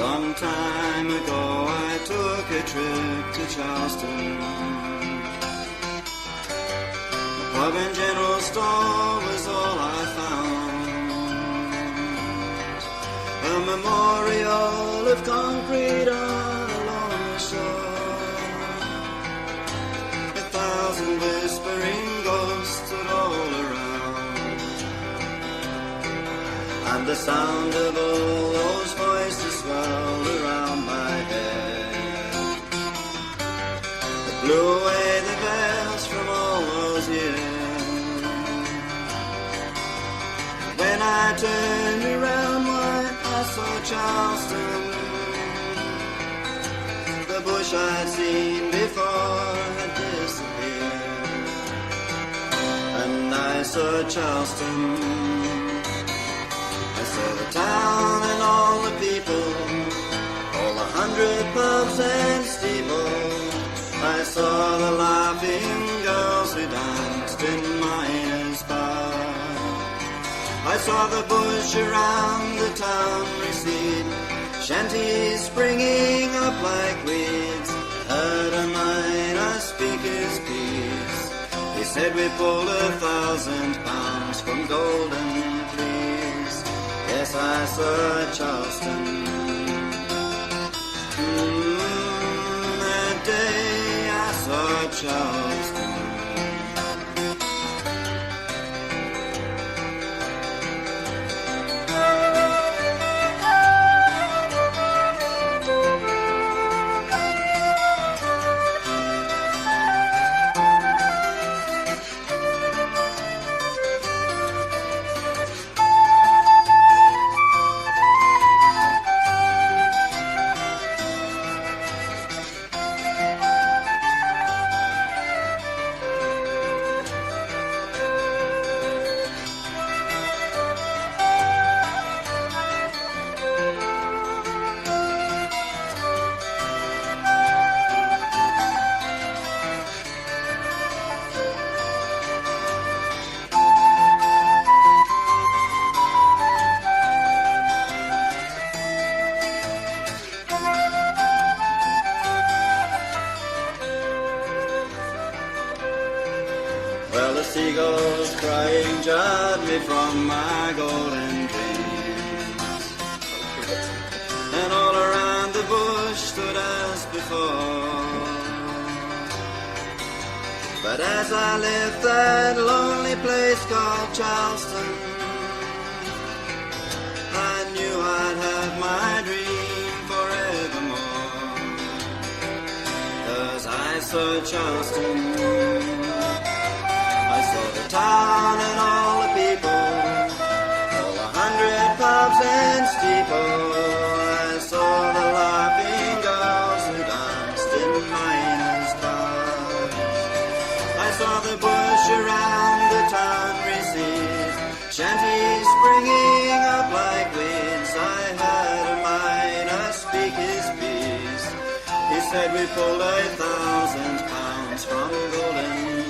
Some time ago I took a trip to Charleston. The pub and general store was all I found. A memorial of concrete on a lonely shore. 1,000 whispering ghosts stood all around. And the sound of all those voices swelled around my head. It blew away the veils from all those years. When I turned around, why, I saw Charleston. The bush I'd seen before had disappeared. And I saw Charleston. I saw the town and all the people, all 100 pubs and steeples. I saw the laughing girls who danced in Miners Bar. I saw the bush around the town recede, shanties springing up like weeds. Heard a miner speak his piece. He said we pulled 1,000 pounds from Golden Fleece. Yes, I saw Charleston. That day I saw Charleston. Well, the seagulls crying jarred me from my golden dreams. And all around the bush stood as before. But as I left that lonely place called Charleston, I knew I'd have my dream forevermore. 'Cause I saw Charleston. I saw the town and all the people, all 100 pubs and steeples. I saw the laughing girls who danced in Miners Bar. I saw the bush around the town recede, shanties springing up like weeds. I heard a miner speak his piece. He said we pulled 1,000 pounds from Golden